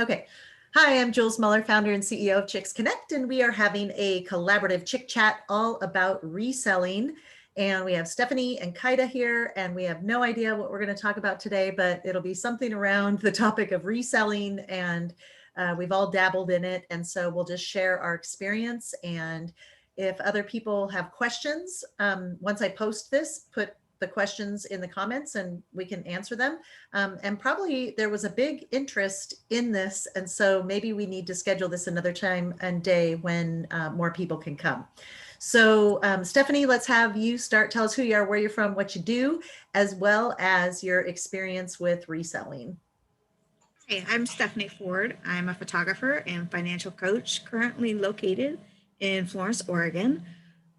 Okay. Hi, I'm Jules Muller, founder and CEO of Chicks Connect, and we are having a collaborative chick chat all about reselling. And we have Stephanie and Kaida here, and we have no idea what we're going to talk about today, but it'll be something around the topic of reselling, and we've all dabbled in it. And so we'll just share our experience. And if other people have questions, once I post this, put the questions in the comments and we can answer them. And probably there was a big interest in this. And so maybe we need to schedule this another time and day when more people can come. So Stephanie, let's have you start. Tell us who you are, where you're from, what you do, as well as your experience with reselling. Hey, I'm Stephanie Ford. I'm a photographer and financial coach currently located in Florence, Oregon.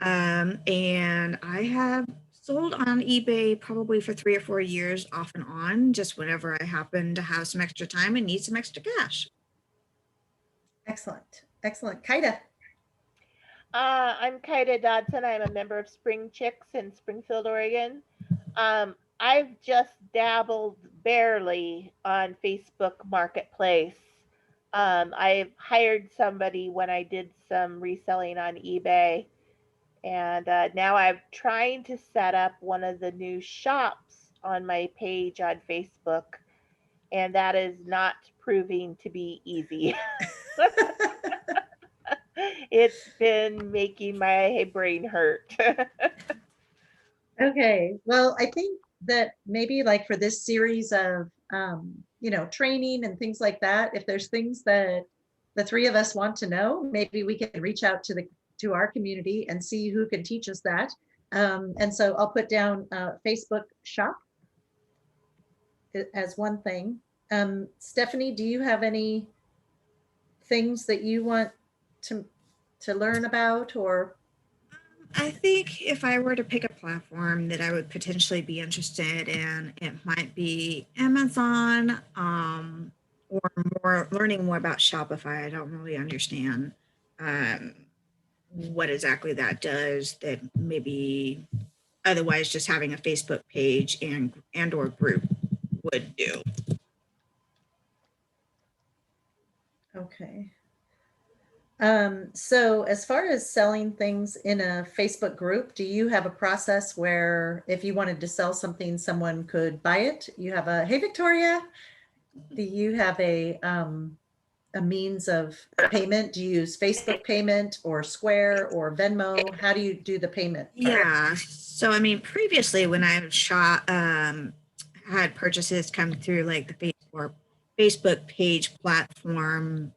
And I have sold on eBay probably for 3 or 4 years off and on, just whenever I happen to have some extra time and need some extra cash. Excellent. Excellent. Kaida. I'm Kaida Dodson. I'm a member of Spring Chicks in Springfield, Oregon. I've just dabbled barely on Facebook Marketplace. I've hired somebody when I did some reselling on eBay, and now I'm trying to set up one of the new shops on my page on Facebook, and that is not proving to be easy. It's been making my brain hurt. Okay. Well, I think that maybe like for this series of, training and things like that, if there's things that the three of us want to know, maybe we can reach out to our community and see who can teach us that. And so I'll put down Facebook shop as one thing. Stephanie, do you have any things that you want to learn about or? I think if I were to pick a platform that I would potentially be interested in, it might be Amazon, or learning more about Shopify. I don't really understand what exactly that does, that maybe otherwise just having a Facebook page and or group would do. Okay. So as far as selling things in a Facebook group, do you have a process where if you wanted to sell something, someone could buy it? You have hey, Victoria, do you have a means of payment? Do you use Facebook payment or Square or Venmo? How do you do the payment part? Yeah. So, I mean, previously when I've had purchases come through like the Facebook page platform,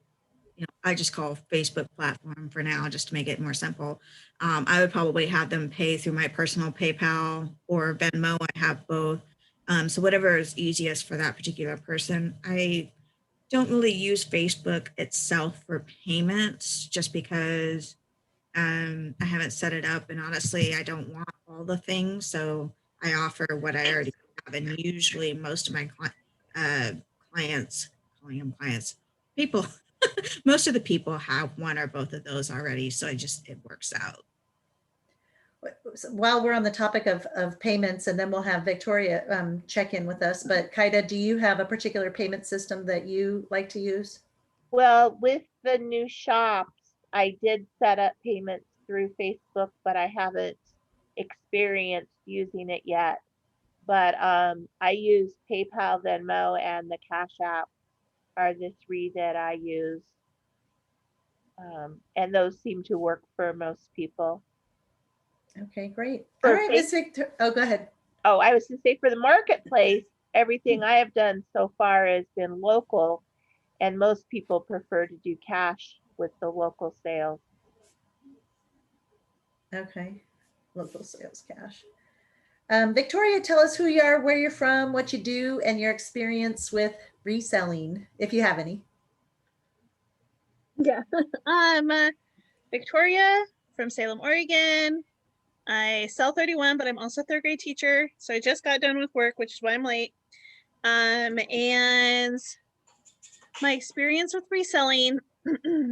I just call Facebook platform for now, just to make it more simple. I would probably have them pay through my personal PayPal or Venmo. I have both. So whatever is easiest for that particular person. I don't really use Facebook itself for payments just because I haven't set it up, and honestly, I don't want all the things. So I offer what I already have, and usually most of my clients, calling them clients, people, most of the people have one or both of those already. So it works out. While we're on the topic of payments, and then we'll have Victoria check in with us, but Kaida, do you have a particular payment system that you like to use? Well, with the new shops, I did set up payments through Facebook, but I haven't experienced using it yet. But I use PayPal, Venmo, and the Cash App are the three that I use. And those seem to work for most people. Okay, great. For all right, Miss Victor. Oh, go ahead. Oh, I was to say for the marketplace, everything I have done so far has been local, and most people prefer to do cash with the local sales. Okay, local sales cash. Victoria, tell us who you are, where you're from, what you do, and your experience with reselling, if you have any. Yeah, I'm Victoria from Salem, Oregon. I sell 31, but I'm also a third grade teacher. So I just got done with work, which is why I'm late. And my experience with reselling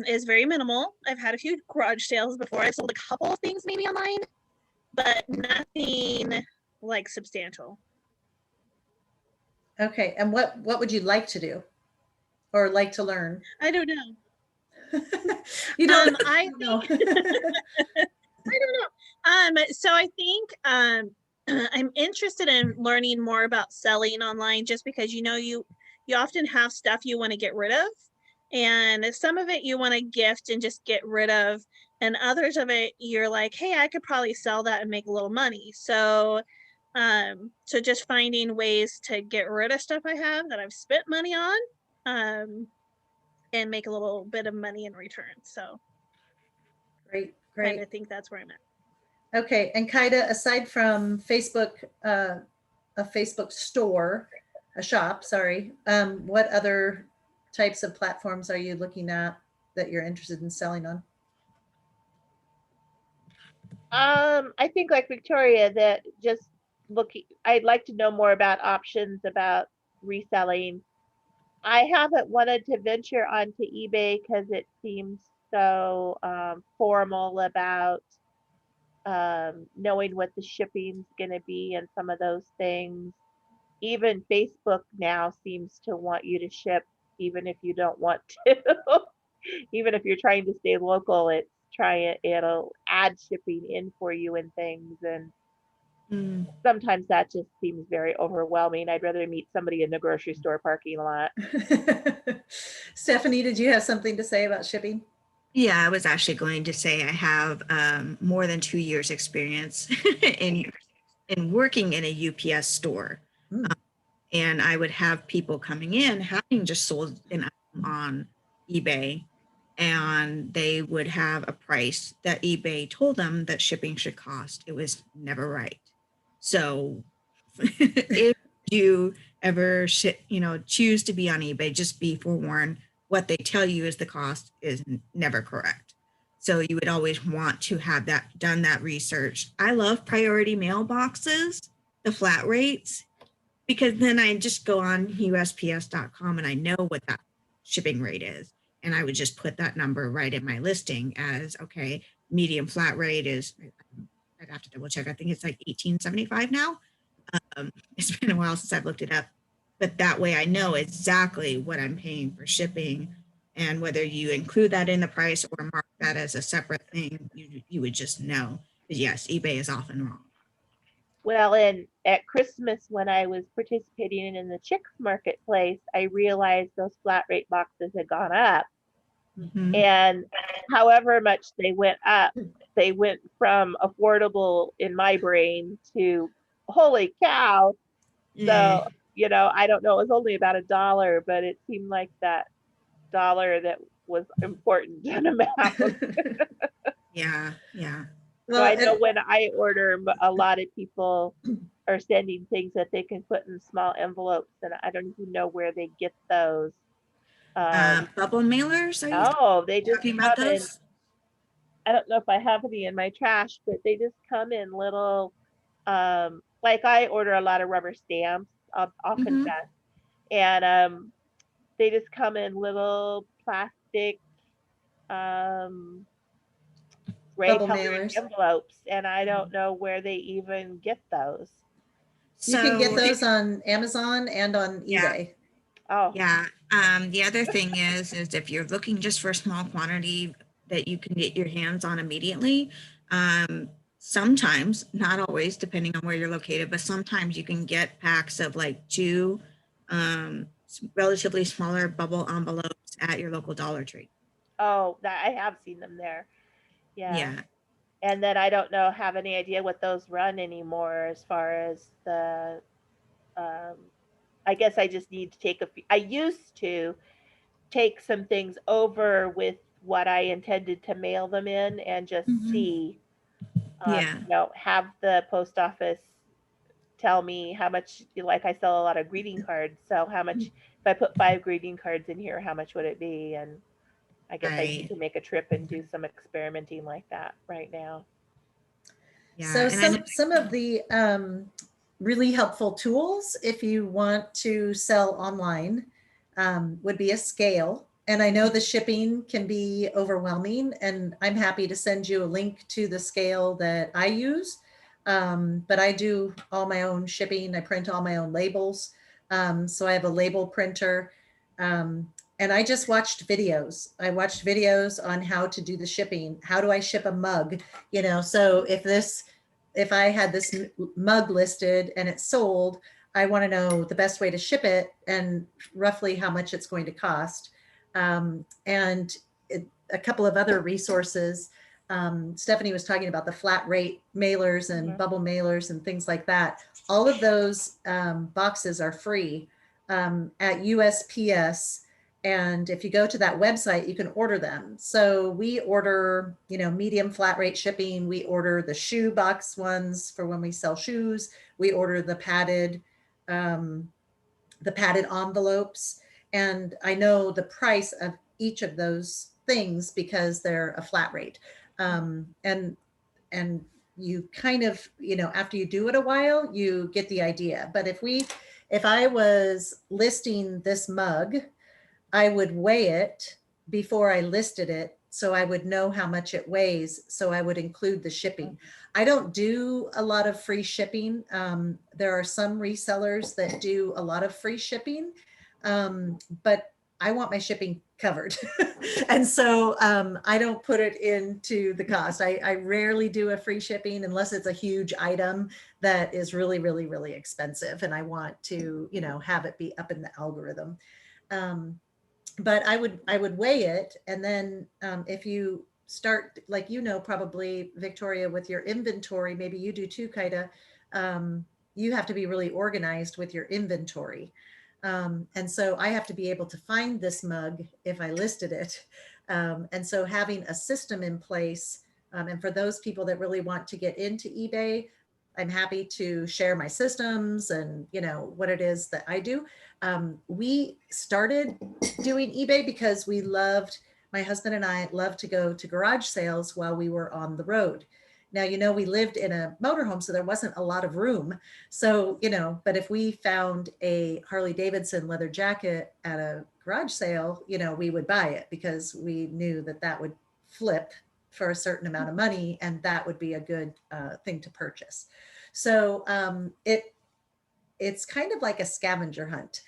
is very minimal. I've had a few garage sales before. I've sold a couple of things maybe online, but nothing like substantial. Okay, and what would you like to do? or like to learn? I don't know. You don't I know. think I don't know. So I think I'm interested in learning more about selling online, just because you often have stuff you want to get rid of, and some of it you want to gift and just get rid of, and others of it you're like, hey, I could probably sell that and make a little money. So just finding ways to get rid of stuff I have that I've spent money on, and make a little bit of money in return. So Great, kind great. of think that's where I'm at. Okay, and Kaida, aside from Facebook, a Facebook store, a shop, sorry, what other types of platforms are you looking at that you're interested in selling on? I think like Victoria, that just looking, I'd like to know more about options about reselling. I haven't wanted to venture onto eBay because it seems so formal about knowing what the shipping's going to be and some of those things. Even Facebook now seems to want you to ship even if you don't want to. Even if you're trying to stay local, it'll add shipping in for you and things. And sometimes that just seems very overwhelming. I'd rather meet somebody in the grocery store parking lot. Stephanie, did you have something to say about shipping? Yeah, I was actually going to say I have more than 2 years experience in working in a UPS store. Mm. And I would have people coming in having just sold an item on eBay, and they would have a price that eBay told them that shipping should cost. It was never right. So if you ever choose to be on eBay, just be forewarned, what they tell you is the cost is never correct. So you would always want to have done that research. I love priority mailboxes, the flat rates, because then I just go on USPS.com and I know what that shipping rate is. And I would just put that number right in my listing as, okay, medium flat rate is, I'd have to double check. I think it's like $18.75 now. It's been a while since I've looked it up, but that way I know exactly what I'm paying for shipping, and whether you include that in the price or mark that as a separate thing, you would just know. But yes, eBay is often wrong. Well, and at Christmas, when I was participating in the Chicks marketplace, I realized those flat rate boxes had gone up. Mhm. And however much they went up, they went from affordable in my brain to holy cow. So, I don't know, it was only about $1, but it seemed like that dollar that was important an amount. Yeah. So Well, I know when I order, a lot of people are sending things that they can put in small envelopes, and I don't even know where they get those. Bubble mailers, are you They just talking come about in. those? I don't know if I have any in my trash, but they just come in little, like I order a lot of rubber stamps, I'll Mhm. confess. And they just come in little plastic, um, gray bubble colored mailers. envelopes, and I don't know where they even get those. You can get So those on Amazon and on yeah, eBay. Oh, yeah. The other thing is if you're looking just for a small quantity that you can get your hands on immediately, sometimes, not always, depending on where you're located, but sometimes you can get packs of like two relatively smaller bubble envelopes at your local Dollar Tree. that I have seen them there. Yeah. Yeah. And then I don't have any idea what those run anymore as far as the, um, I guess I just need to take I used to take some things over with what I intended to mail them in and just Mhm. see, Yeah. have the post office tell me how much, like I sell a lot of greeting cards. So how much, if I put 5 greeting cards in here, how much would it be? And I guess I need Right. to make a trip and do some experimenting like that right now. Yeah. So And I know. some of the really helpful tools if you want to sell online would be a scale. And I know the shipping can be overwhelming, and I'm happy to send you a link to the scale that I use. But I do all my own shipping. I print all my own labels. So I have a label printer. And I just watched videos. I watched videos on how to do the shipping. How do I ship a mug? You know, so if I had this mug listed and it's sold, I want to know the best way to ship it and roughly how much it's going to cost. And a couple of other resources. Stephanie was talking about the flat rate mailers and bubble mailers and things like that. All of those boxes are free at USPS. And if you go to that website, you can order them. So we order, you know, medium flat rate shipping. We order the shoe box ones for when we sell shoes. We order the padded envelopes. And I know the price of each of those things because they're a flat rate. And you kind of, you know, after you do it a while, you get the idea. But if I was listing this mug, I would weigh it before I listed it so I would know how much it weighs. So I would include the shipping. I don't do a lot of free shipping. There are some resellers that do a lot of free shipping, but I want my shipping covered. And so I don't put it into the cost. I rarely do a free shipping unless it's a huge item that is really, really, really expensive. And I want to, you know, have it be up in the algorithm. But I would weigh it. And then if you start, like, you know, probably Victoria, with your inventory, maybe you do too, Kaida, you have to be really organized with your inventory. And so I have to be able to find this mug if I listed it. And so having a system in place, and for those people that really want to get into eBay, I'm happy to share my systems and, you know, what it is that I do. We started doing eBay because my husband and I loved to go to garage sales while we were on the road. Now, you know, we lived in a motorhome, so there wasn't a lot of room. So, you know, but if we found a Harley Davidson leather jacket at a garage sale, you know, we would buy it because we knew that that would flip for a certain amount of money, and that would be a good thing to purchase. So it's kind of like a scavenger hunt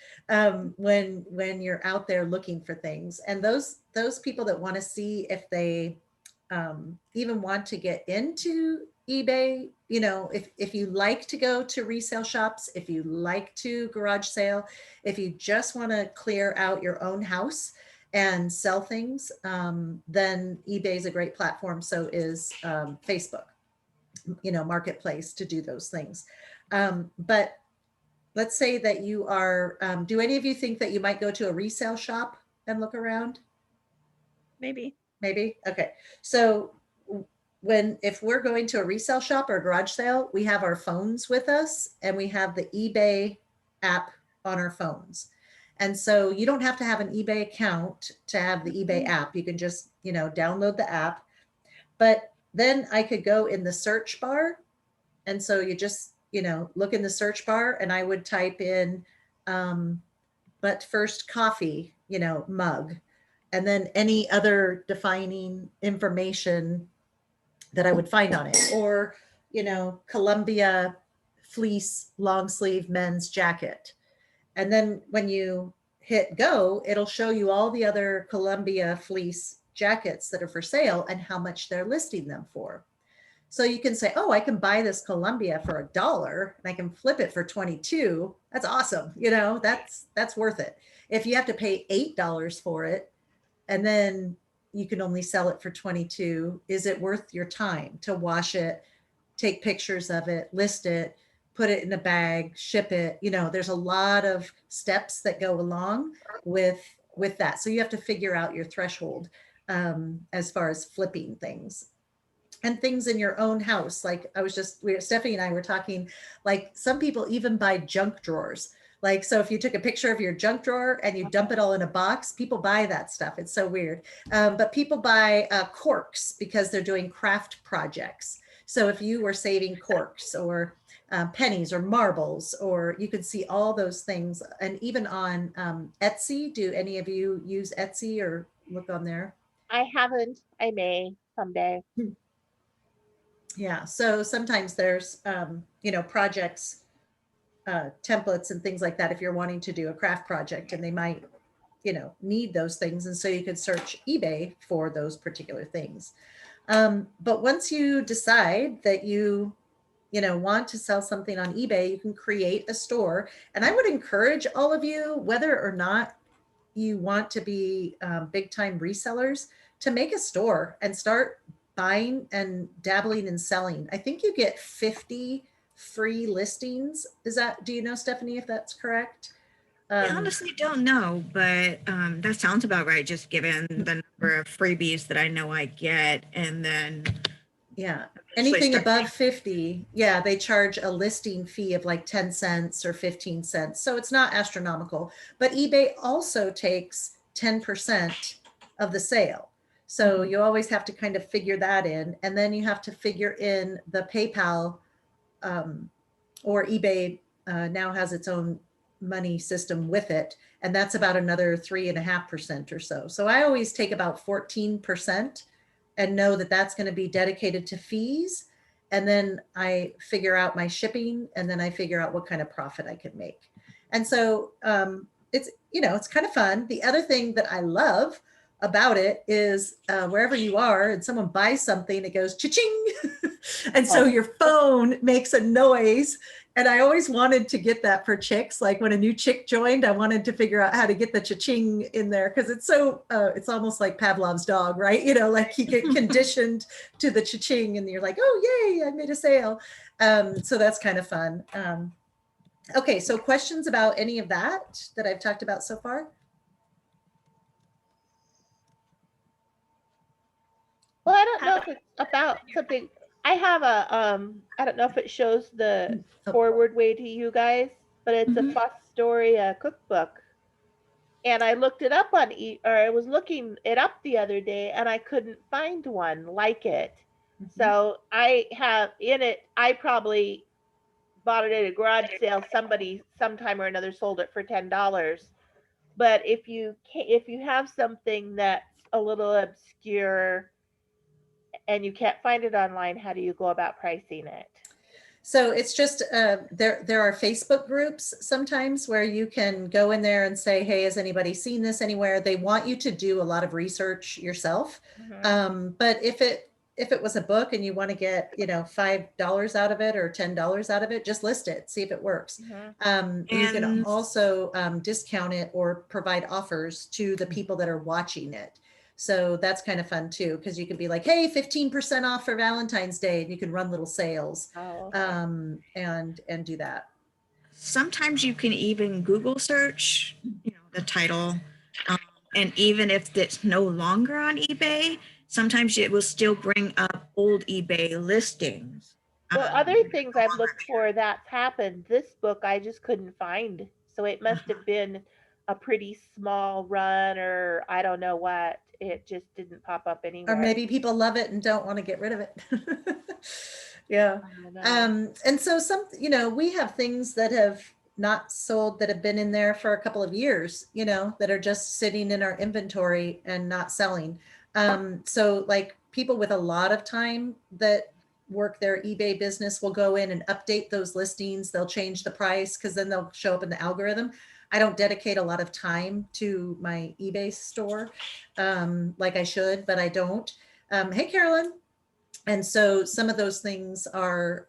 when you're out there looking for things. And those people that want to see if they even want to get into eBay, you know, if you like to go to resale shops, if you like to garage sale, if you just want to clear out your own house and sell things, then eBay is a great platform. So is Facebook, you know, marketplace to do those things. But let's say that you are, do any of you think that you might go to a resale shop and look around? Maybe. Maybe. Okay. So if we're going to a resale shop or a garage sale, we have our phones with us and we have the eBay app on our phones. And so you don't have to have an eBay account to have the eBay app. You can just, you know, download the app. But then I could go in the search bar. And so you just, you know, look in the search bar and I would type in, but first coffee, you know, mug, and then any other defining information that I would find on it, or, you know, Columbia fleece long sleeve men's jacket. And then when you hit go, it'll show you all the other Columbia fleece jackets that are for sale and how much they're listing them for. So you can say, oh, I can buy this Columbia for $1 and I can flip it for 22. That's awesome. You know, that's worth it. If you have to pay $8 for it and then you can only sell it for 22, is it worth your time to wash it, take pictures of it, list it, put it in a bag, ship it? You know, there's a lot of steps that go along with that. So you have to figure out your threshold as far as flipping things. And things in your own house. Like Stephanie and I were talking, like some people even buy junk drawers. Like, so if you took a picture of your junk drawer and you dump it all in a box, people buy that stuff. It's so weird. But people buy corks because they're doing craft projects. So if you were saving corks or pennies or marbles, or you could see all those things. And even on Etsy, do any of you use Etsy or look on there? I haven't. I may someday. Yeah. So sometimes there's, you know, projects, templates and things like that if you're wanting to do a craft project, and they might need those things. And so you could search eBay for those particular things. But once you decide that you want to sell something on eBay, you can create a store. And I would encourage all of you, whether or not you want to be big time resellers, to make a store and start buying and dabbling and selling. I think you get 50 free listings. Do you know, Stephanie, if that's correct? I honestly don't know, but that sounds about right, just given the number of freebies that I know I get. And then yeah, anything above 50, yeah, they charge a listing fee of like 10 cents or 15 cents. So it's not astronomical, but eBay also takes 10% of the sale. So you always have to kind of figure that in. And then you have to figure in the PayPal, or eBay now has its own money system with it. And that's about another 3.5% or so. So I always take about 14% and know that that's going to be dedicated to fees. And then I figure out my shipping, and then I figure out what kind of profit I can make. And so it's kind of fun. The other thing that I love about it is wherever you are and someone buys something, it goes cha-ching. And so your phone makes a noise. And I always wanted to get that for chicks. Like when a new chick joined, I wanted to figure out how to get the cha-ching in there, because it's so, it's almost like Pavlov's dog, right? Like you get conditioned to the cha-ching and you're like, oh, yay, I made a sale. So that's kind of fun. Okay, so questions about any of that I've talked about so far? Well, I don't know if it's about something. I have I don't know if it shows the forward way to you guys, but it's a Fostoria cookbook. And I looked it up on I was looking it up the other day, and I couldn't find one like it. So I have in it, I probably bought it at a garage sale. Somebody sometime or another sold it for $10. But if you have something that's a little obscure and you can't find it online, how do you go about pricing it? So it's just there are Facebook groups sometimes where you can go in there and say, hey, has anybody seen this anywhere? They want you to do a lot of research yourself. But if it was a book and you want to get $5 out of it or $10 out of it, just list it, see if it works. You can also discount it or provide offers to the people that are watching it. So that's kind of fun too, because you can be like, hey, 15% off for Valentine's Day, and you can run little sales. And do that. Sometimes you can even Google search, the title. And even if it's no longer on eBay, sometimes it will still bring up old eBay listings. Well, other things I've looked for that's happened. This book I just couldn't find. So it must have been a pretty small run, or I don't know what. It just didn't pop up anywhere. Or maybe people love it and don't want to get rid of it. Yeah. And so we have things that have not sold that have been in there for a couple of years, that are just sitting in our inventory and not selling. So like people with a lot of time that work their eBay business will go in and update those listings. They'll change the price because then they'll show up in the algorithm. I don't dedicate a lot of time to my eBay store like I should, but I don't. Hey, Carolyn. And so some of those things are,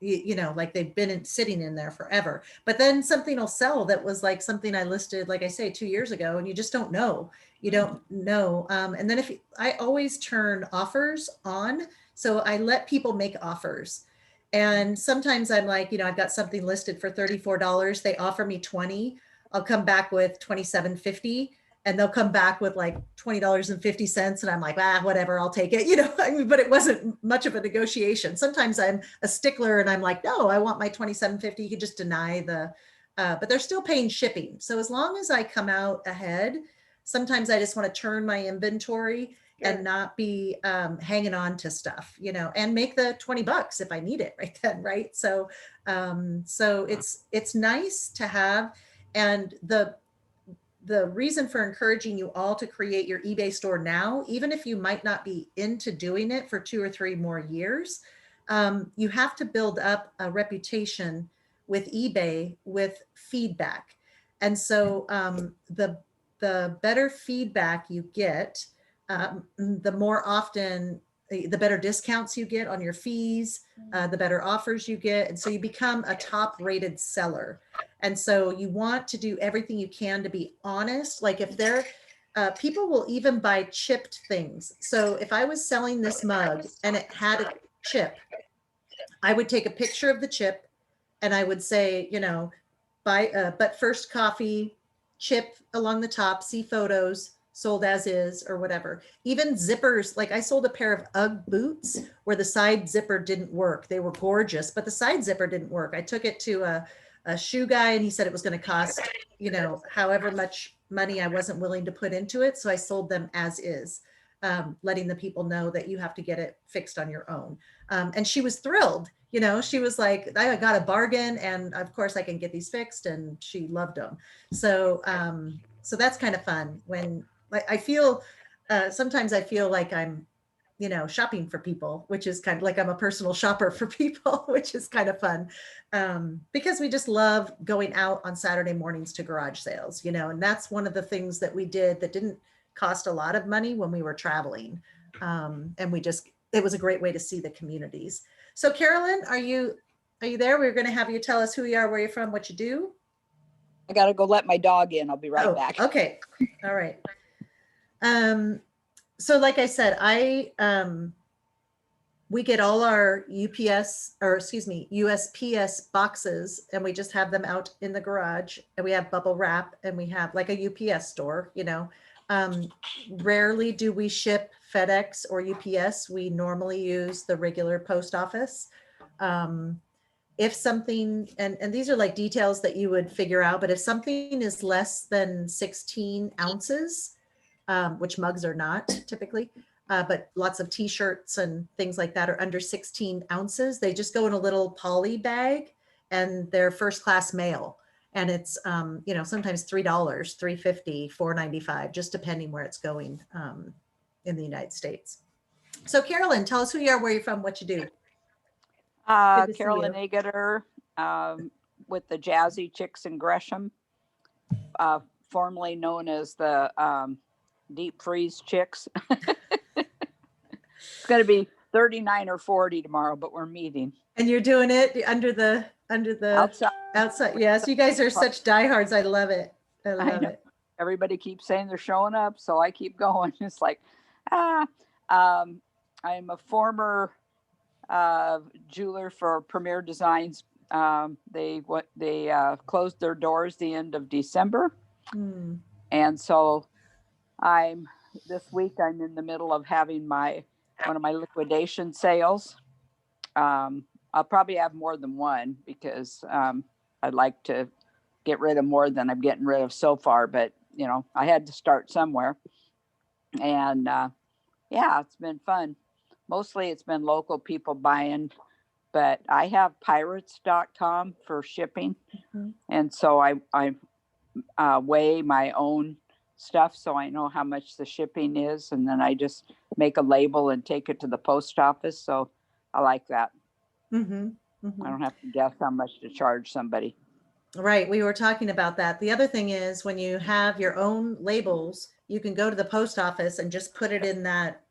like they've been sitting in there forever, but then something will sell that was like something I listed, like I say, 2 years ago, and you just don't know. You don't know. And then I always turn offers on. So I let people make offers. And sometimes I'm like, I've got something listed for $34. They offer me 20. I'll come back with $27.50. And they'll come back with like $20.50. And I'm like, whatever, I'll take it, but it wasn't much of a negotiation. Sometimes I'm a stickler and I'm like, no, I want my $27.50. You could just deny but they're still paying shipping. So as long as I come out ahead, sometimes I just want to turn my inventory and not be hanging on to stuff, and make the $20 if I need it right then. Right. So it's nice to have. And the reason for encouraging you all to create your eBay store now, even if you might not be into doing it for 2 or 3 more years, you have to build up a reputation with eBay with feedback. And so the better feedback you get, the more often, the better discounts you get on your fees, the better offers you get. And so you become a top rated seller. And so you want to do everything you can to be honest. Like if they're, people will even buy chipped things. So if I was selling this mug and it had a chip, I would take a picture of the chip and I would say, you know, buy, but first coffee, chip along the top, see photos, sold as is, or whatever. Even zippers, like I sold a pair of UGG boots where the side zipper didn't work. They were gorgeous, but the side zipper didn't work. I took it to a shoe guy and he said it was going to cost, you know, however much money I wasn't willing to put into it. So I sold them as is, letting the people know that you have to get it fixed on your own. And she was thrilled. You know, she was like, I got a bargain and of course I can get these fixed, and she loved them. So, so that's kind of fun when, like, I feel, sometimes I feel like I'm, you know, shopping for people, which is kind of like I'm a personal shopper for people, which is kind of fun. Because we just love going out on Saturday mornings to garage sales, you know, and that's one of the things that we did that didn't cost a lot of money when we were traveling. And we just, it was a great way to see the communities. So Carolyn, are you there? We're going to have you tell us who you are, where you're from, what you do. I gotta go let my dog in. I'll be right back. Okay. All right. So like I said, we get all our USPS boxes and we just have them out in the garage, and we have bubble wrap, and we have like a UPS store, you know. Rarely do we ship FedEx or UPS. We normally use the regular post office. If something, and these are like details that you would figure out, but if something is less than 16 ounces, which mugs are not typically, but lots of t-shirts and things like that are under 16 ounces, they just go in a little poly bag and they're first class mail. And it's, you know, sometimes $3, $3.50, $4.95, just depending where it's going in the United States. So Carolyn, tell us who you are, where you're from, what you do. Good to see Carolyn you. Egeter, with the Jazzy Chicks in Gresham, formerly known as the Deep Freeze Chicks. It's going to be 39 or 40 tomorrow, but we're meeting. And you're doing it under the outside. Yes, you guys are such diehards. I love it. I love it. Everybody keeps saying they're showing up, so I keep going. It's like, I'm a former jeweler for Premier Designs. They closed their doors the end of December. And so this week I'm in the middle of having one of my liquidation sales. I'll probably have more than one because I'd like to get rid of more than I'm getting rid of so far, but you know, I had to start somewhere. And yeah, it's been fun. Mostly it's been local people buying, but I have pirates.com for shipping. And so I weigh my own stuff so I know how much the shipping is, and then I just make a label and take it to the post office. So I like that. I don't have to guess how much to charge somebody. Right. We were talking about that. The other thing is when you have your own labels, you can go to the post office and just put it in that,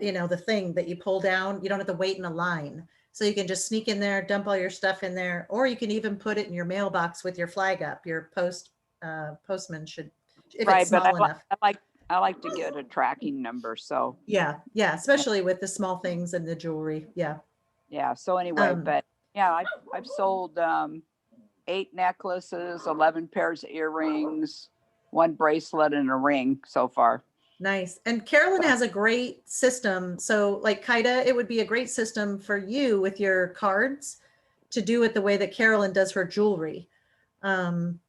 you know, the thing that you pull down. You don't have to wait in a line. So you can just sneak in there, dump all your stuff in there, or you can even put it in your mailbox with your flag up. Your postman should, if it's small enough. I like to get a tracking number. So yeah, especially with the small things and the jewelry. Yeah. So anyway, but yeah, I've sold 8 necklaces, 11 pairs of earrings, 1 bracelet, and a ring so far. Nice. And Carolyn has a great system. So like Kaida, it would be a great system for you with your cards to do it the way that Carolyn does her jewelry. And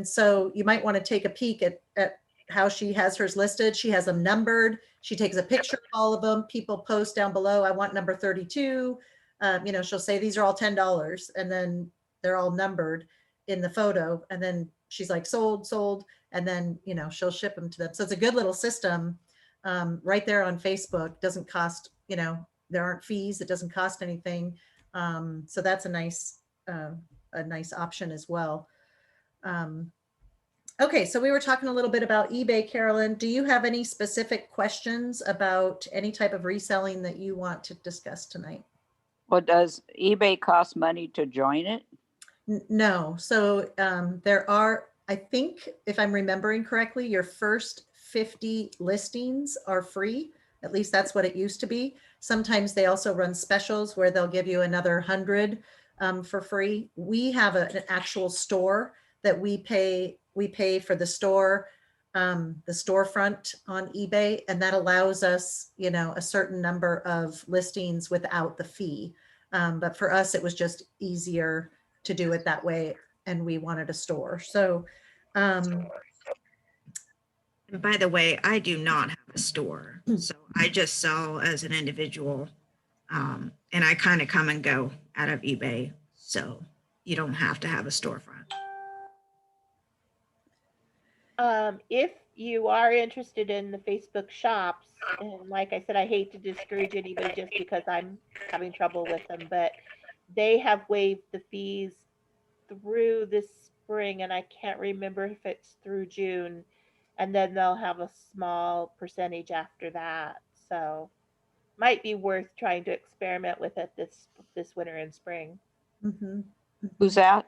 so you might want to take a peek at how she has hers listed. She has them numbered. She takes a picture of all of them. People post down below, I want number 32. You know, she'll say, these are all $10. And then they're all numbered in the photo. And then she's like, sold. And then, you know, she'll ship them to them. So it's a good little system right there on Facebook. Doesn't cost, you know, there aren't fees. It doesn't cost anything. So that's a nice option as well. Okay, so we were talking a little bit about eBay, Carolyn. Do you have any specific questions about any type of reselling that you want to discuss tonight? Well, does eBay cost money to join it? No. So there are, I think, if I'm remembering correctly, your first 50 listings are free. At least that's what it used to be. Sometimes they also run specials where they'll give you another 100 for free. We have an actual store that we pay for the store, the storefront on eBay, and that allows us, you know, a certain number of listings without the fee. But for us, it was just easier to do it that way, and we wanted a store. So And by the way, I do not have a store, so I just sell as an individual, and I kind of come and go out of eBay, so you don't have to have a storefront. If you are interested in the Facebook shops, and like I said, I hate to discourage anybody just because I'm having trouble with them, but they have waived the fees through this spring, and I can't remember if it's through June, and then they'll have a small percentage after that. So might be worth trying to experiment with it this winter and spring. mhm, Who's that?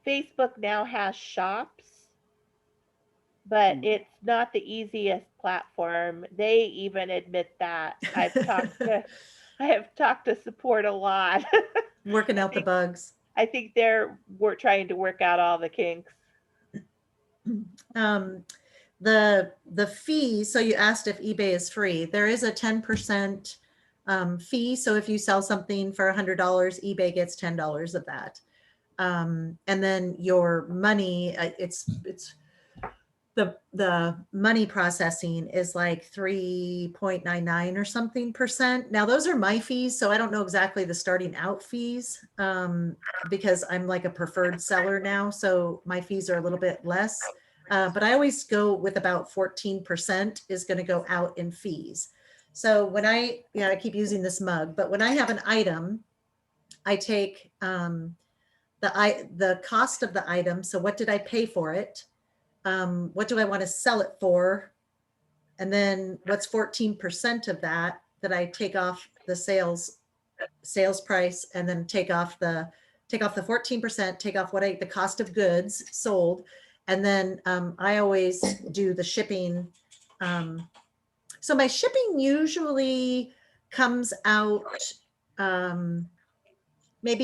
Facebook now has shops, but Hmm. it's not the easiest platform. They even admit that. I have talked to support a lot. working out the bugs. I think we're trying to work out all the kinks. The fee, so you asked if eBay is free. There is a 10% fee. So if you sell something for $100, eBay gets $10 of that. And then your money, it's the money processing is like 3.99 or something percent. Now those are my fees, so I don't know exactly the starting out fees because I'm like a preferred seller now, so my fees are a little bit less. But I always go with about 14% is going to go out in fees. So when I keep using this mug, but when I have an item, I take the cost of the item. So what did I pay for it? What do I want to sell it for? And then what's 14% of that I take off the sales price, and then take off the 14%, take off the cost of goods sold. And then I always do the shipping. So my shipping usually comes out maybe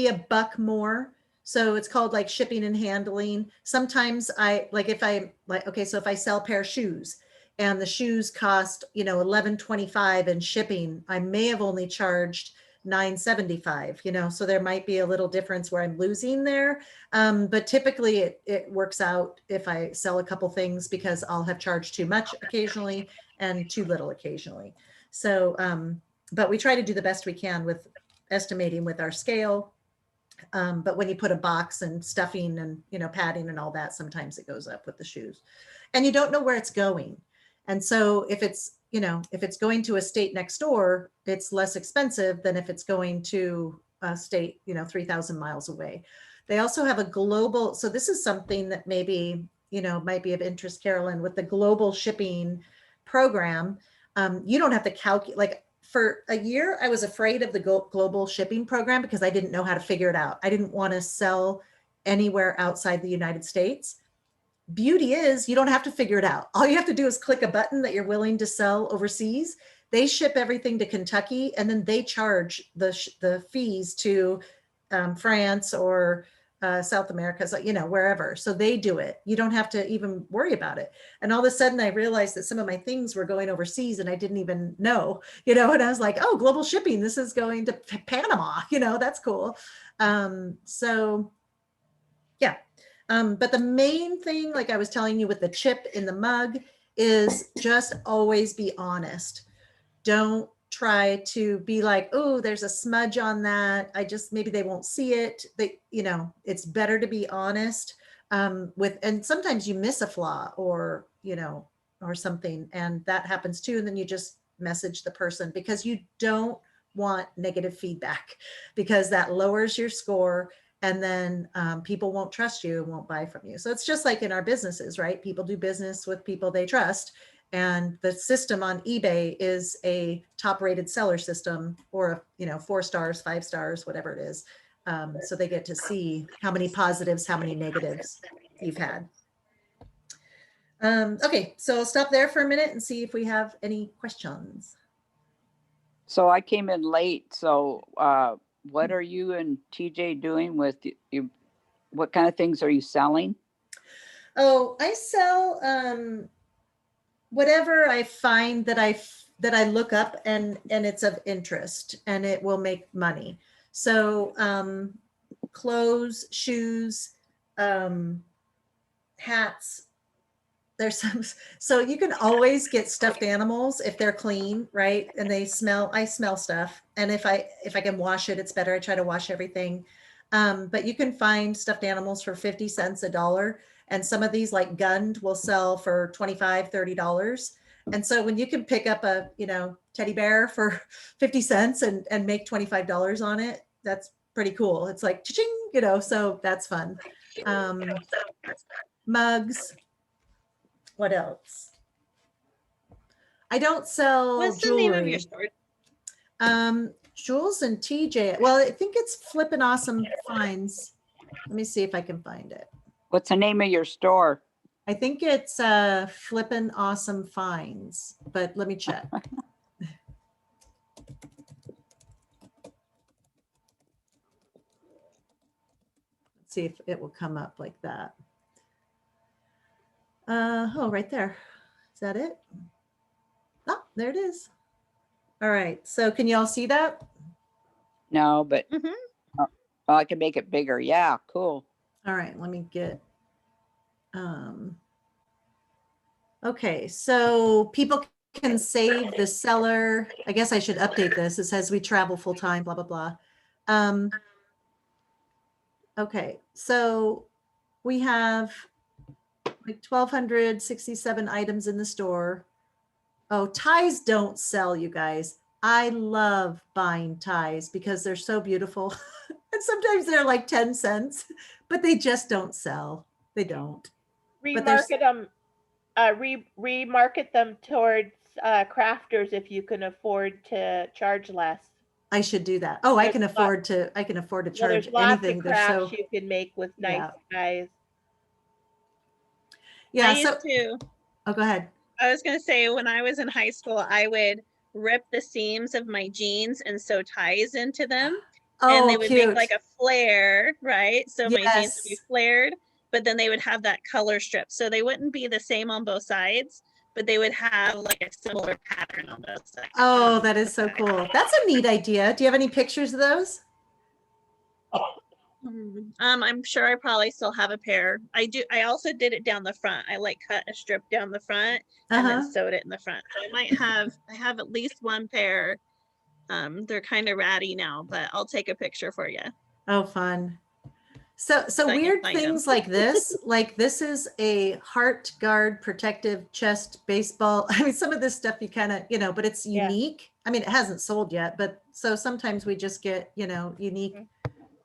$1 more. So it's called like shipping and handling. Sometimes so if I sell a pair of shoes and the shoes cost, $11.25 in shipping, I may have only charged $9.75, so there might be a little difference where I'm losing there. But typically it works out if I sell a couple things, because I'll have charged too much occasionally and too little occasionally. So, but we try to do the best we can with estimating with our scale. But when you put a box and stuffing and, padding and all that, sometimes it goes up with the shoes, and you don't know where it's going. And so if it's going to a state next door, it's less expensive than if it's going to a state, 3,000 miles away. They also have a global, so this is something that maybe, might be of interest, Carolyn, with the global shipping program. You don't have to calculate, like, for a year, I was afraid of the global shipping program because I didn't know how to figure it out. I didn't want to sell anywhere outside the United States. Beauty is you don't have to figure it out. All you have to do is click a button that you're willing to sell overseas. They ship everything to Kentucky, and then they charge the fees to France or South America, so, wherever. So they do it. You don't have to even worry about it. And all of a sudden I realized that some of my things were going overseas and I didn't even know, and I was like, oh, global shipping, this is going to Panama, that's cool. So yeah. But the main thing, like I was telling you with the chip in the mug, is just always be honest. Don't try to be like, oh, there's a smudge on that. Maybe they won't see it. It's better to be honest and sometimes you miss a flaw or something, and that happens too. And then you just message the person, because you don't want negative feedback, because that lowers your score. and then people won't trust you and won't buy from you. So it's just like in our businesses, right? People do business with people they trust. And the system on eBay is a top rated seller system, or, 4 stars, 5 stars, whatever it is. So they get to see how many positives, how many negatives you've had. Okay, so I'll stop there for a minute and see if we have any questions. So I came in late. So what are you and TJ doing with you? What kind of things are you selling? Oh, I sell whatever I find that I look up and it's of interest and it will make money. So clothes, shoes, hats. There's some, so you can always get stuffed animals if they're clean, right? And I smell stuff. And if I can wash it, it's better. I try to wash everything. But you can find stuffed animals for 50 cents, $1. And some of these like Gund will sell for $25, $30. And so when you can pick up a, teddy bear for 50 cents and make $25 on it, that's pretty cool. It's like, cha-ching, so that's fun. Mugs. What else? I don't sell What's the jewelry. name of your store? Jules and TJ. Well, I think it's Flippin' Awesome Finds. Let me see if I can find it. What's the name of your store? I think it's Flippin' Awesome Finds, but let me check. Let's see if it will come up like that. Oh, right there. Is that it? Oh, there it is. All right. So can you all see that? No, but oh, I can make it bigger. Yeah, cool. All right. Let me get. Okay. So people can save the seller. I guess I should update this. It says we travel full time, blah, blah, blah. Okay. So we have like 1,267 items in the store. Oh, ties don't sell, you guys. I love buying ties because they're so beautiful. And sometimes they're like 10 cents, but they just don't sell. They don't. But there's- Remarket them, remarket them towards crafters if you can afford to charge less. I should do that. Oh, I There's can a lot- afford to Well, charge there's lots anything. of They're crafts so, you can make with nice Yeah. ties. yeah. I So, used to. oh, go ahead. I was going to say, when I was in high school, I would rip the seams of my jeans and sew ties into them. And they Oh, would cute. make like a flare, right? So my jeans would be Yes. flared, but then they would have that color strip. So they wouldn't be the same on both sides, but they would have like a similar pattern on both sides. Oh, that is so cool. That's a neat idea. Do you have any pictures of those? I'm sure I probably still have a pair. I do. I also did it down the front. I like cut a strip down the front and then sewed it in the front. So I have at least one pair. They're kind of ratty now, but I'll take a picture for you. Oh, fun. So I can weird find 'em. things like this is a heart guard protective chest baseball. I mean, some of this stuff you kind of, but it's Yeah. unique. I mean, it hasn't sold yet, but so sometimes we just get, unique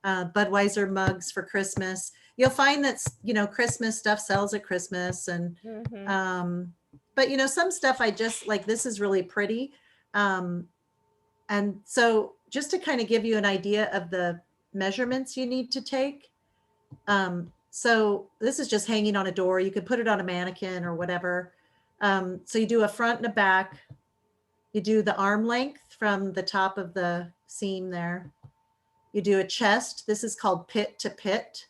Budweiser mugs for Christmas. You'll find that, Christmas stuff sells at Christmas and, but some stuff I just like, this is really pretty. And so just to kind of give you an idea of the measurements you need to take. So this is just hanging on a door. You could put it on a mannequin or whatever. So you do a front and a back. You do the arm length from the top of the seam there. You do a chest. This is called pit to pit.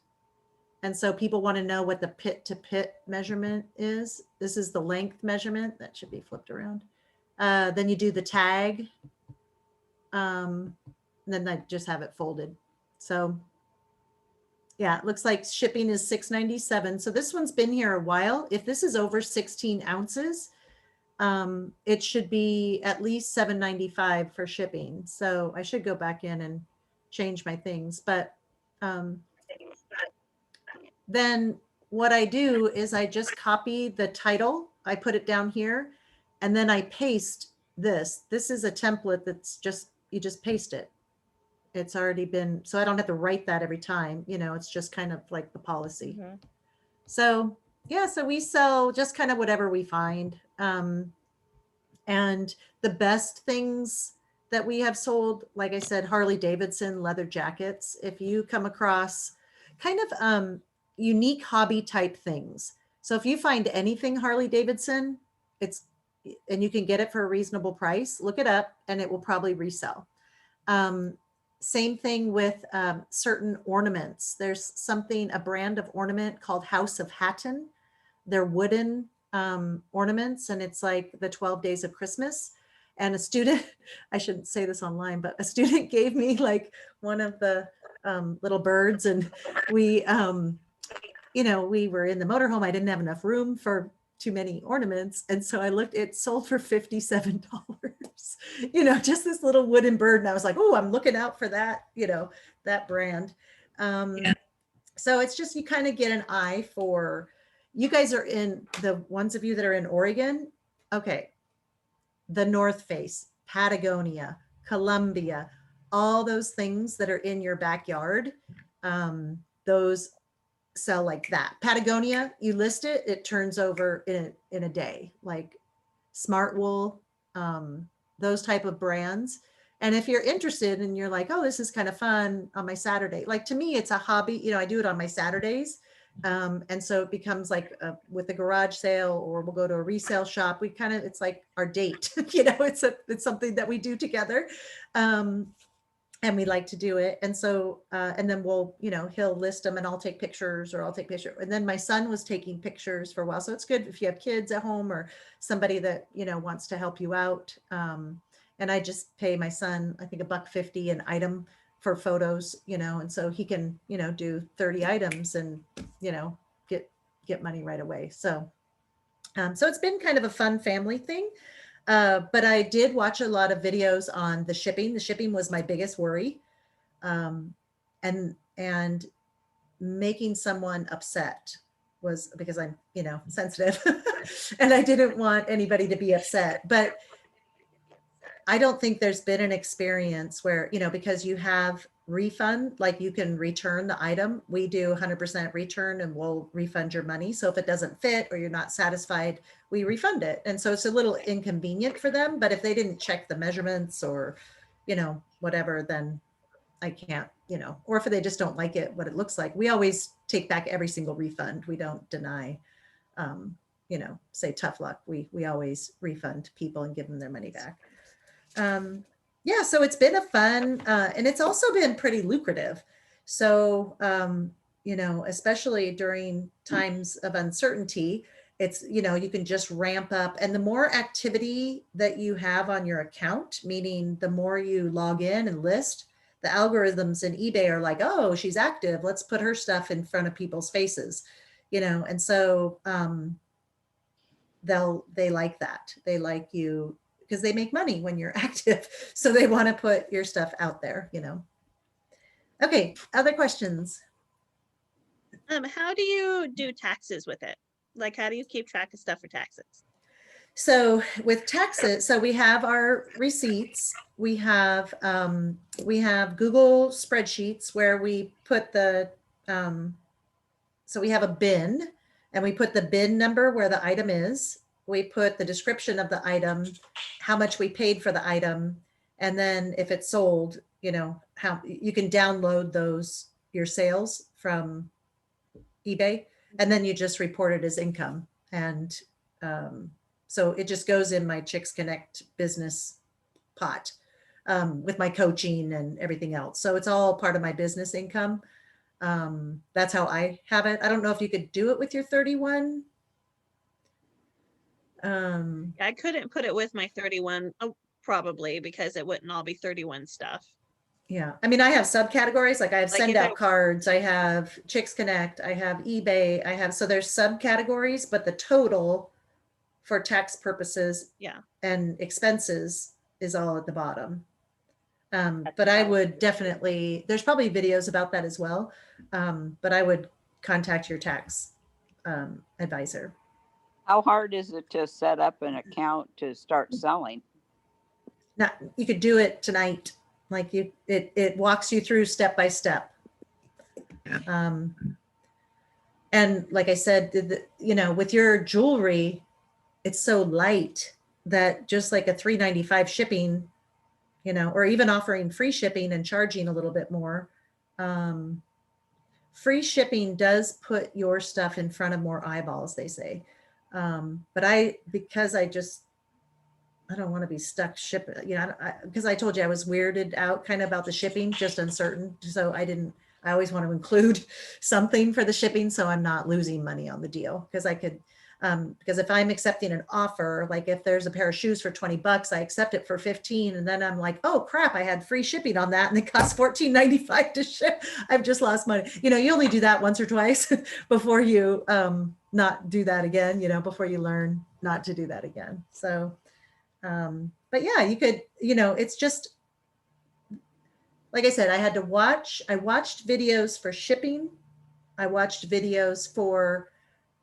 And so people want to know what the pit to pit measurement is. This is the length measurement. That should be flipped around. Then you do the tag. And then I just have it folded. So yeah, it looks like shipping is $6.97. So this one's been here a while. If this is over 16 ounces, it should be at least $7.95 for shipping. So I should go back in and change my things. But then what I do is I just copy the title. I put it down here and then I paste this. This is a template that's just, you just paste it. It's already been, so I don't have to write that every time, it's just kind of like the policy. Mhm. So yeah, so we sell just kind of whatever we find. And the best things that we have sold, like I said, Harley Davidson leather jackets. If you come across kind of unique hobby type things. So if you find anything Harley Davidson, and you can get it for a reasonable price, look it up and it will probably resell. Same thing with certain ornaments. There's a brand of ornament called House of Hatton. They're wooden ornaments, and it's like the 12 days of Christmas. And a student, I shouldn't say this online, but a student gave me like one of the little birds, and we were in the motorhome. I didn't have enough room for too many ornaments. And so it sold for $57, just this little wooden bird. And I was like, oh, I'm looking out for that, that brand. Yeah. So it's just, you kind of get an eye for, you guys are in, the ones of you that are in Oregon. Okay. The North Face, Patagonia, Columbia, all those things that are in your backyard. Those sell like that. Patagonia, you list it, it turns over in a day, like Smart Wool, those type of brands. And if you're interested and you're like, oh, this is kind of fun on my Saturday, like to me, it's a hobby, I do it on my Saturdays. And so it becomes like with a garage sale, or we'll go to a resale shop. It's like our date, it's something that we do together. And we like to do it. And so, and then we'll, he'll list them and I'll take pictures, or I'll take pictures. And then my son was taking pictures for a while. So it's good if you have kids at home or somebody that, wants to help you out. And I just pay my son, I think $1.50 an item for photos, and so he can, do 30 items and, get money right away. So, so it's been kind of a fun family thing. But I did watch a lot of videos on the shipping. The shipping was my biggest worry. And making someone upset was, because I'm, sensitive and I didn't want anybody to be upset. But I don't think there's been an experience where, because you have refund, like you can return the item. We do 100% return and we'll refund your money. So if it doesn't fit or you're not satisfied, we refund it. And so it's a little inconvenient for them, but if they didn't check the measurements or, whatever, then I can't, or if they just don't like it, what it looks like, we always take back every single refund. We don't deny, say tough luck. We always refund people and give them their money back. Yeah, so it's been a fun, and it's also been pretty lucrative. So, especially during times of uncertainty, it's, you can just ramp up, and the more activity that you have on your account, meaning the more you log in and list, the algorithms in eBay are like, oh, she's active, let's put her stuff in front of people's faces, and so, they like that. They like you, because they make money when you're active. So they want to put your stuff out there, Okay, other questions? How do you do taxes with it? Like, how do you keep track of stuff for taxes? So with taxes, so we have our receipts. We have Google spreadsheets where we put the, so we have a bin, and we put the bin number where the item is. We put the description of the item, how much we paid for the item, and then if it's sold, how you can download your sales from eBay, and then you just report it as income. And so it just goes in my ChicksConnect business pot with my coaching and everything else. So it's all part of my business income. That's how I have it. I don't know if you could do it with your 31. I couldn't put it with my 31, probably, because it wouldn't all be 31 stuff. Yeah. I mean, I have subcategories, like I have Like send if out cards, I have ChicksConnect, I have eBay, so there's subcategories, but the total for tax purposes Yeah. and expenses is all at the bottom. But I would definitely, there's probably videos about that as well. But I would contact your tax advisor. How hard is it to set up an account to start selling? Now, you could do it tonight. Like it walks you through step by step. Yeah. And like I said, with your jewelry, it's so light that just like a $3.95 shipping, or even offering free shipping and charging a little bit more. Free shipping does put your stuff in front of more eyeballs, they say. But because I don't want to be stuck shipping, because I told you I was weirded out kind of about the shipping, just uncertain. So I always want to include something for the shipping so I'm not losing money on the deal, because because if I'm accepting an offer, like if there's a pair of shoes for $20, I accept it for 15, and then I'm like, oh crap, I had free shipping on that and it costs $14.95 to ship. I've just lost money. You only do that once or twice before you not do that again, before you learn not to do that again. So but yeah, you could, it's just, like I said, I watched videos for shipping. I watched videos for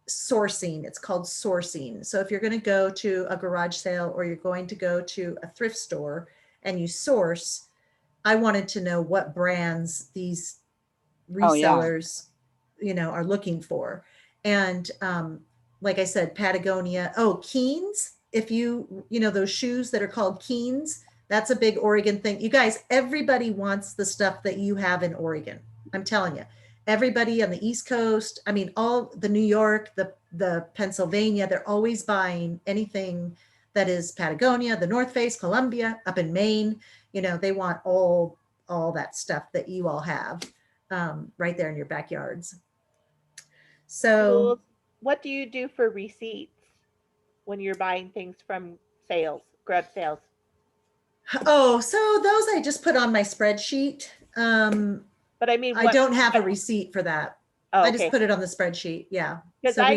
sourcing. It's called sourcing. So if you're going to go to a garage sale or you're going to go to a thrift store and you source, I wanted to know what brands these resellers, are looking for. And like I said, Patagonia, Keens, if those shoes that are called Keens, that's a big Oregon thing. You guys, everybody wants the stuff that you have in Oregon. I'm telling you, everybody on the East Coast, I mean, all the New York, the Pennsylvania, they're always buying anything that is Patagonia, the North Face, Columbia, up in Maine. They want all that stuff that you all have right there in your backyards. So, Jules, what do you do for receipts when you're buying things from sales, grub sales? so those I just put on my spreadsheet. But I mean, I don't have a receipt for that. Oh, I just okay. put it on the spreadsheet. Yeah. Because So I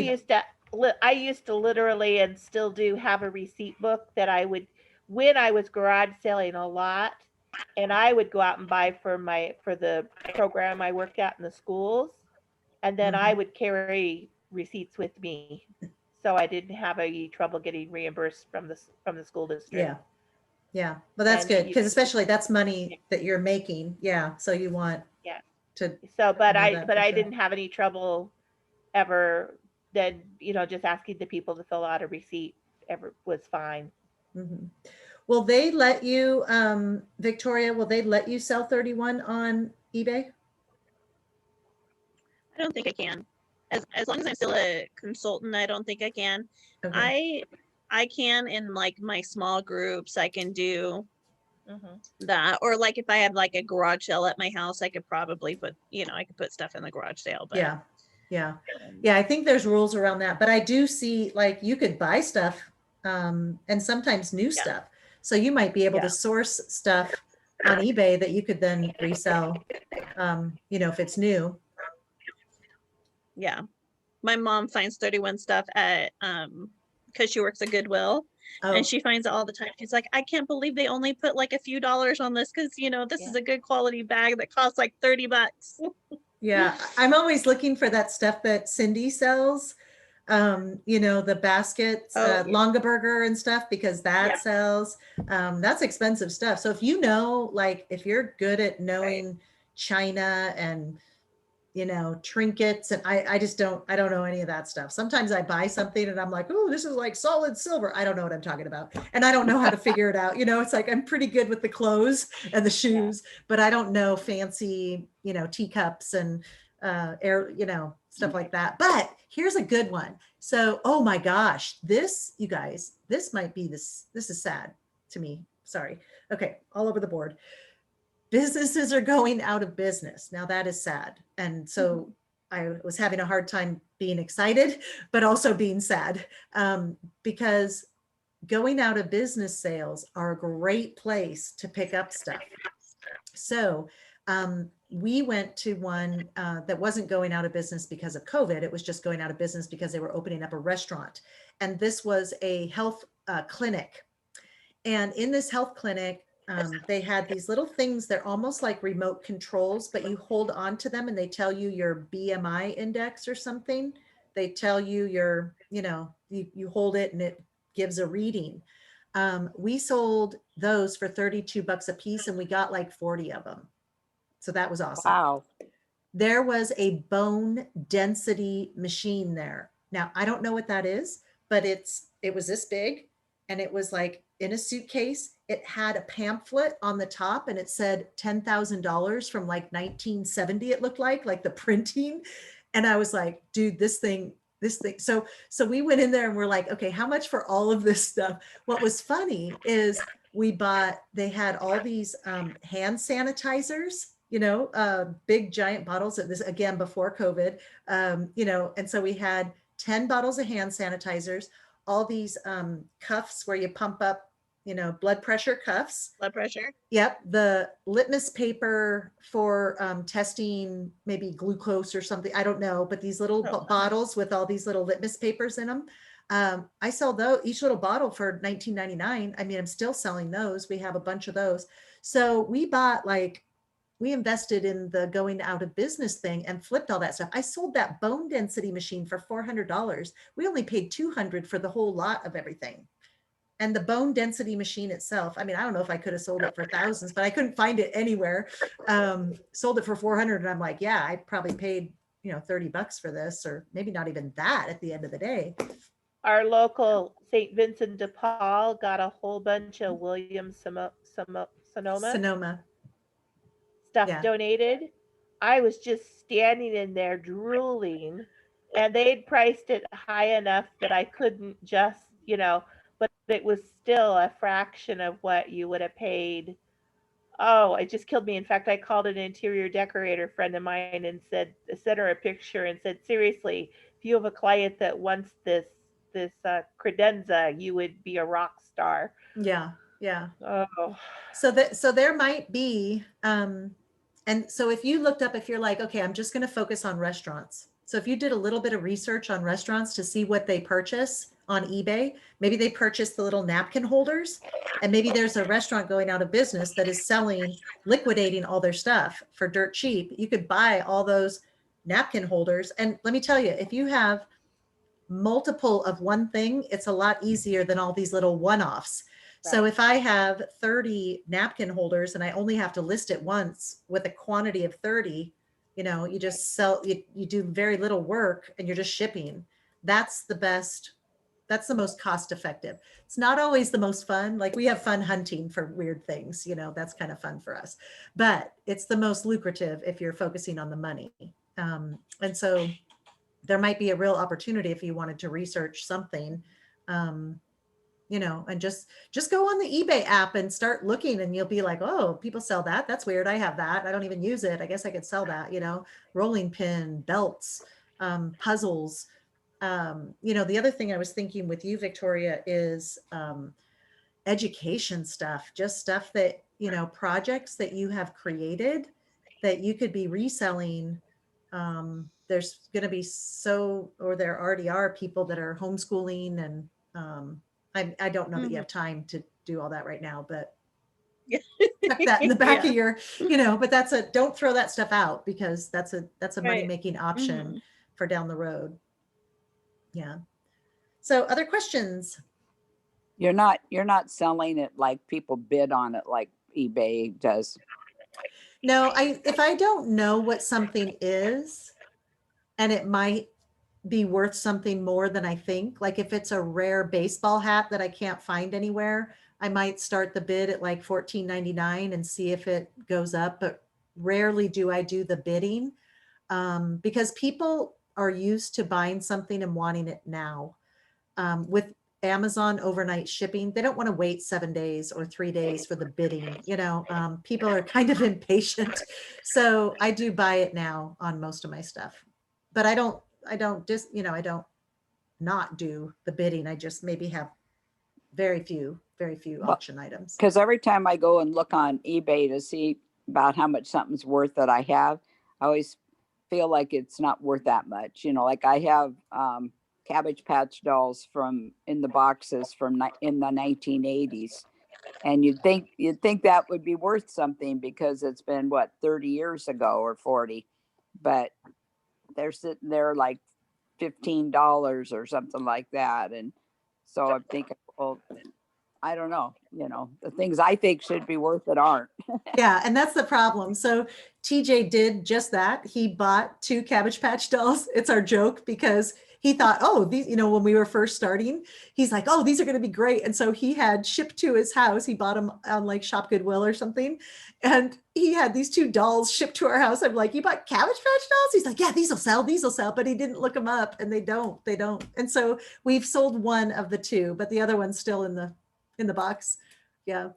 used to literally and still do have a receipt book that I would, when I was garage selling a lot, and I would go out and buy for the program I worked at in the schools, and then I would carry receipts with me, so I didn't have any trouble getting reimbursed from the school district. yeah. Yeah. Well, that's And good, because especially that's money that you're making. Yeah. So you want yeah. to So, but know that for I sure. didn't have any trouble ever. Then just asking the people to fill out a receipt ever was fine. Mhm. Will they let you, Victoria, will they let you sell 31 on eBay? I don't think I can. As long as I'm still a consultant, I don't think I can. Okay. I can in like my small groups, I can do Mm-hmm. that. Or like if I have like a garage sale at my house, I could probably put, I could put stuff in the garage sale. But Yeah. Yeah. Yeah. I think there's rules around that, but I do see like you could buy stuff and sometimes new stuff. So you might be able to source stuff on eBay that you could then resell, if it's new. Yeah. My mom finds 31 stuff at because she works at Goodwill. Oh, and she finds it all the time. She's like, I can't believe they only put like a few dollars on this because this is a good quality bag that costs like $30. yeah. I'm always looking for that stuff that Cindy sells. The baskets, Longaberger and stuff, because that sells. That's expensive stuff. So if like if you're good at knowing China and trinkets, and I don't know any of that stuff. Sometimes I buy something and I'm like, oh, this is like solid silver. I don't know what I'm talking about. And I don't know how to figure it out. It's like I'm pretty good with the clothes and the shoes, but I don't know fancy, teacups and stuff like that. But here's a good one. So, oh my gosh, you guys, this is sad to me. Sorry. Okay, all over the board. Businesses are going out of business. Now that is sad. And so I was having a hard time being excited, but also being sad because going out of business sales are a great place to pick up stuff. So we went to one that wasn't going out of business because of COVID. It was just going out of business because they were opening up a restaurant. And this was a health clinic. And in this health clinic, they had these little things. They're almost like remote controls, but you hold on to them and they tell you your BMI index or something. They tell you you hold it and it gives a reading. We sold those for $32 a piece and we got like 40 of them. So that was awesome. Wow. There was a bone density machine there. Now, I don't know what that is, but it was this big and it was like in a suitcase. It had a pamphlet on the top and it said $10,000 from like 1970, it looked like the printing. And I was like, dude, this thing. So we went in there and we're like, okay, how much for all of this stuff? What was funny is they had all these hand sanitizers, big giant bottles of this, again, before COVID, and so we had 10 bottles of hand sanitizers, all these cuffs where you pump up, blood pressure cuffs. Blood pressure. Yep. The litmus paper for testing maybe glucose or something. I don't know, but these little bottles with all these little litmus papers in them. I sell those, each little bottle for $19.99. I mean, I'm still selling those. We have a bunch of those. So we invested in the going out of business thing and flipped all that stuff. I sold that bone density machine for $400. We only paid $200 for the whole lot of everything. And the bone density machine itself, I mean, I don't know if I could have sold it for thousands, but I couldn't find it anywhere. Sold it for 400. And I'm like, yeah, I probably paid, $30 for this, or maybe not even that at the end of the day. Our local St. Vincent de Paul got a whole bunch of Williams Sonoma stuff donated. I was just standing in there drooling, and they'd priced it high enough that I couldn't just, but it was still a fraction of what you would have paid. Oh, it just killed me. In fact, I called an interior decorator friend of mine and sent her a picture and said, seriously, if you have a client that wants this credenza, you would be a rock star. Yeah. Yeah. Oh. So there might be, and so if you looked up, if you're like, okay, I'm just going to focus on restaurants. So if you did a little bit of research on restaurants to see what they purchase on eBay, maybe they purchase the little napkin holders, and maybe there's a restaurant going out of business that is liquidating all their stuff for dirt cheap. You could buy all those napkin holders. And let me tell you, if you have multiple of one thing, it's a lot easier than all these little one-offs. Right. So if I have 30 napkin holders and I only have to list it once with a quantity of 30, you just sell, you do very little work and you're just shipping. That's the best. That's the most cost effective. It's not always the most fun. Like we have fun hunting for weird things, that's kind of fun for us, but it's the most lucrative if you're focusing on the money. And so there might be a real opportunity if you wanted to research something, and just go on the eBay app and start looking, and you'll be like, oh, people sell that. That's weird. I have that. I don't even use it. I guess I could sell that, rolling pin, belts, puzzles. The other thing I was thinking with you, Victoria, is education stuff, just stuff that, projects that you have created that you could be reselling. There's going to be there already are people that are homeschooling, and I don't know that you have time to do all that right now, but tuck that in the back of your, but don't throw that stuff out, because that's a money-making option for down the road. Yeah. So other questions? You're not selling it like people bid on it like eBay does. No, if I don't know what something is, and it might be worth something more than I think, like if it's a rare baseball hat that I can't find anywhere, I might start the bid at like $14.99 and see if it goes up, but rarely do I do the bidding, because people are used to buying something and wanting it now. With Amazon overnight shipping, they don't want to wait 7 days or 3 days for the bidding. People are kind of impatient. So I do buy it now on most of my stuff, but I don't not do the bidding. I just maybe have very few auction items. Because every time I go and look on eBay to see about how much something's worth that I have, I always feel like it's not worth that much. Like I have Cabbage Patch dolls in the boxes in the 1980s. And you'd think that would be worth something because it's been 30 years ago or 40, but they're sitting there like $15 or something like that. And so I'm thinking, well, I don't know, the things I think should be worth it aren't. Yeah, and that's the problem. So TJ did just that. He bought 2 Cabbage Patch dolls. It's our joke because he thought, oh, these, when we were first starting, he's like, oh, these are going to be great. And so he had shipped to his house. He bought them on like Shop Goodwill or something. And he had these 2 dolls shipped to our house. I'm like, you bought Cabbage Patch dolls? He's like, yeah, these will sell. But he didn't look them up, and they don't. And so we've sold one of the 2, but the other one's still in the box. Yeah.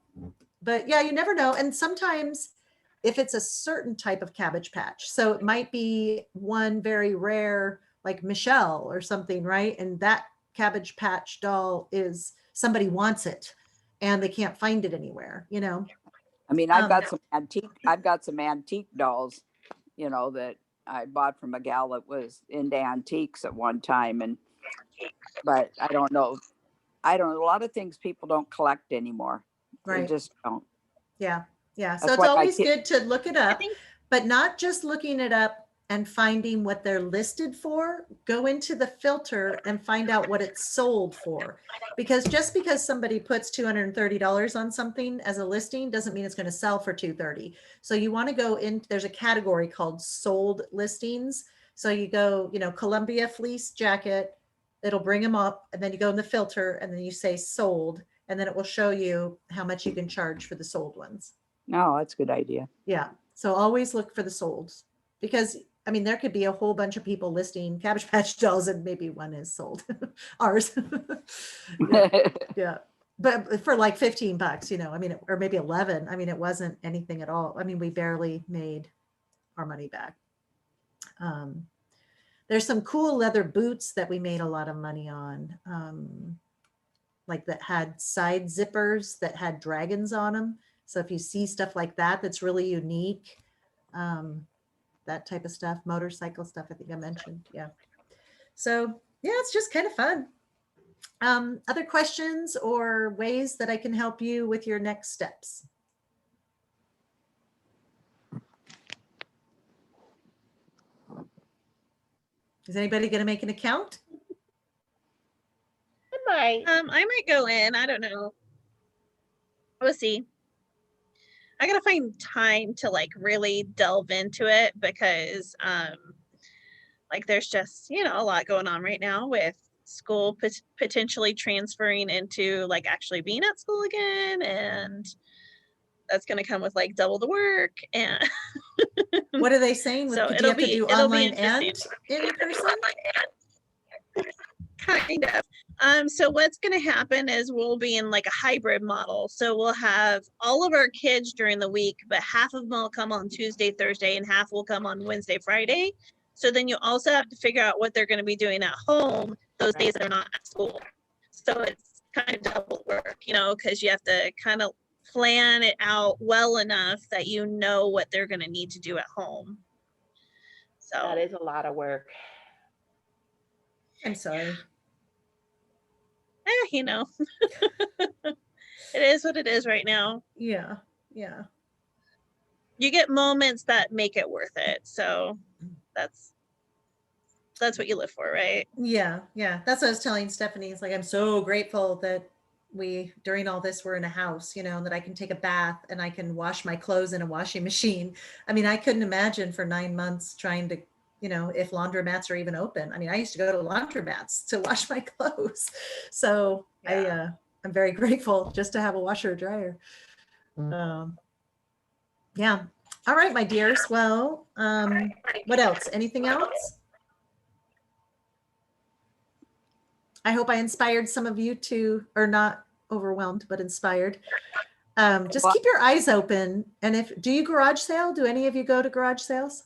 But yeah, you never know. And sometimes if it's a certain type of Cabbage Patch, so it might be one very rare, like Michelle or something, right? And that Cabbage Patch doll is, somebody wants it and they can't find it anywhere, I mean, I've got some antique dolls, that I bought from a gal that was into antiques at one time. But I don't know. A lot of things people don't collect anymore. They Right. just don't. Yeah. Yeah. So That's it's why always good to look it up, think- but not just looking it up and finding what they're listed for. Go into the filter and find out what it's sold for. Because just because somebody puts $230 on something as a listing doesn't mean it's going to sell for $230. So you want to go in, there's a category called sold listings. So you go, Columbia fleece jacket, it'll bring them up, and then you go in the filter and then you say sold, and then it will show you how much you can charge for the sold ones. No, that's a good idea. Yeah. So always look for the solds, because there could be a whole bunch of people listing Cabbage Patch dolls and maybe one is sold. Ours. Yeah. But for like $15, or maybe 11. It wasn't anything at all. We barely made our money back. There's some cool leather boots that we made a lot of money on. Like that had side zippers that had dragons on them. So if you see stuff like that, that's really unique. That type of stuff, motorcycle stuff, I think I mentioned. Yeah. So yeah, it's just kind of fun. Other questions or ways that I can help you with your next steps? Is anybody going to make an account? I I might go in. I don't know. We'll see. I gotta find time to like really delve into it because like there's just a lot going on right now with school potentially transferring into like actually being at school again, and that's going to come with like double the work. And what are they saying? So do you have to do online and in person? Kind of. So what's going to happen is we'll be in like a hybrid model. So we'll have all of our kids during the week, but half of them will come on Tuesday, Thursday, and half will come on Wednesday, Friday. So then you also have to figure out what they're going to be doing at home those days that are not at school. So it's kind of double work, because you have to kind of plan it out well enough that you know what they're going to need to do at home. So that is a lot of work. I'm sorry. It is what it is right now. Yeah. Yeah. You get moments that make it worth it. So that's what you live for, right? Yeah. Yeah. That's what I was telling Stephanie. It's like, I'm so grateful that during all this, we're in a house, and that I can take a bath and I can wash my clothes in a washing machine. I couldn't imagine for 9 months trying to, if laundromats are even open. I used to go to laundromats to wash my clothes. So yeah. I'm very grateful just to have a washer or dryer. Yeah. All right, my dears. Well, what else? Anything else? I hope I inspired some of you to, or not overwhelmed, but inspired. Just keep your eyes open. And do you garage sale? Do any of you go to garage sales?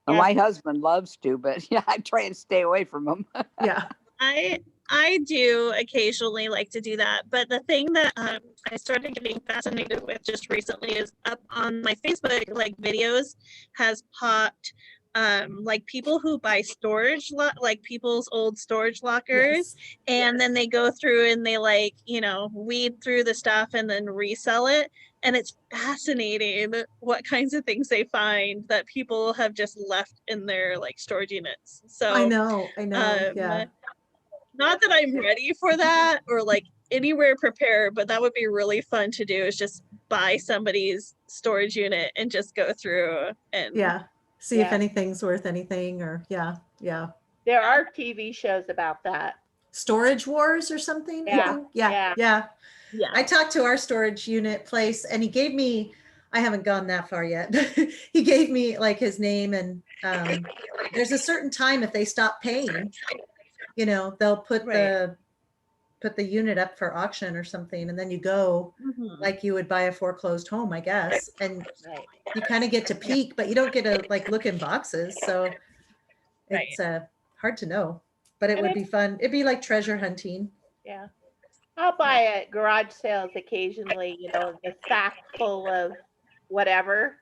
Well, my husband loves to, but yeah, I try to stay away from him. Yeah. I do occasionally like to do that, but the thing that I started getting fascinated with just recently is up on my Facebook like videos has popped like people who buy storage like people's old storage lockers, and then they go through and they like weed through the stuff and then resell it. And it's fascinating what kinds of things they find that people have just left in their like storage units. So I know. Yeah. Not that I'm ready for that or like anywhere prepared, but that would be really fun to do, is just buy somebody's storage unit and just go through and Yeah. See if Yeah. anything's worth anything or yeah. There are TV shows about that. Storage wars or something. I Yeah. think. Yeah. Yeah. yeah. I talked to our storage unit place and he gave me, I haven't gone that far yet. He gave me like his name and there's a certain time if they stop paying, you know, they'll put Right. the unit up for auction or something. And then you go Mhm. like you would buy a foreclosed home, I guess. And Right. you kind of get to peek, but you don't get to like look in boxes. So it's hard to know, but it And would be fun. It'd be like treasure hunting. Yeah. I'll buy at garage sales occasionally, you know, the sack full of whatever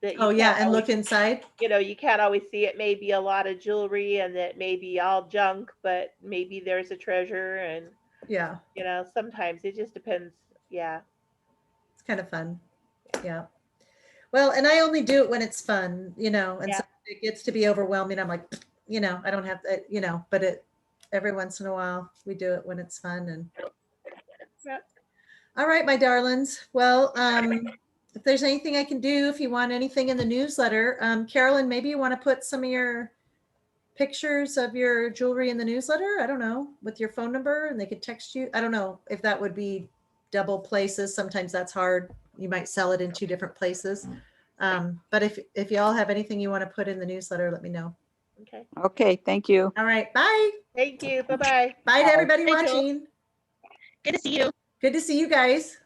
that you Oh yeah. can't And always, look inside. you know, you can't always see. It may be a lot of jewelry and that may be all junk, but maybe there's a treasure. And, Yeah. you know, sometimes it just depends. Yeah. It's kind of fun. Yeah. Well, and I only do it when it's fun, you know, and Yeah. so it gets to be overwhelming. I'm like, you know, I don't have to, you know, but every once in a while we do it when it's fun. And Yep. all right, my darlings. Well, if there's anything I can do, if you want anything in the newsletter, Carolyn, maybe you want to put some of your pictures of your jewelry in the newsletter. I don't know, with your phone number and they could text you. I don't know if that would be double places. Sometimes that's hard. You might sell it in two different places. But if y'all have anything you want to put in the newsletter, let me know. Okay. Okay, thank you. All right. Bye. Thank you. Bye-bye. Bye to everybody Bye, Joel. watching. Good to see you. Good to see you guys.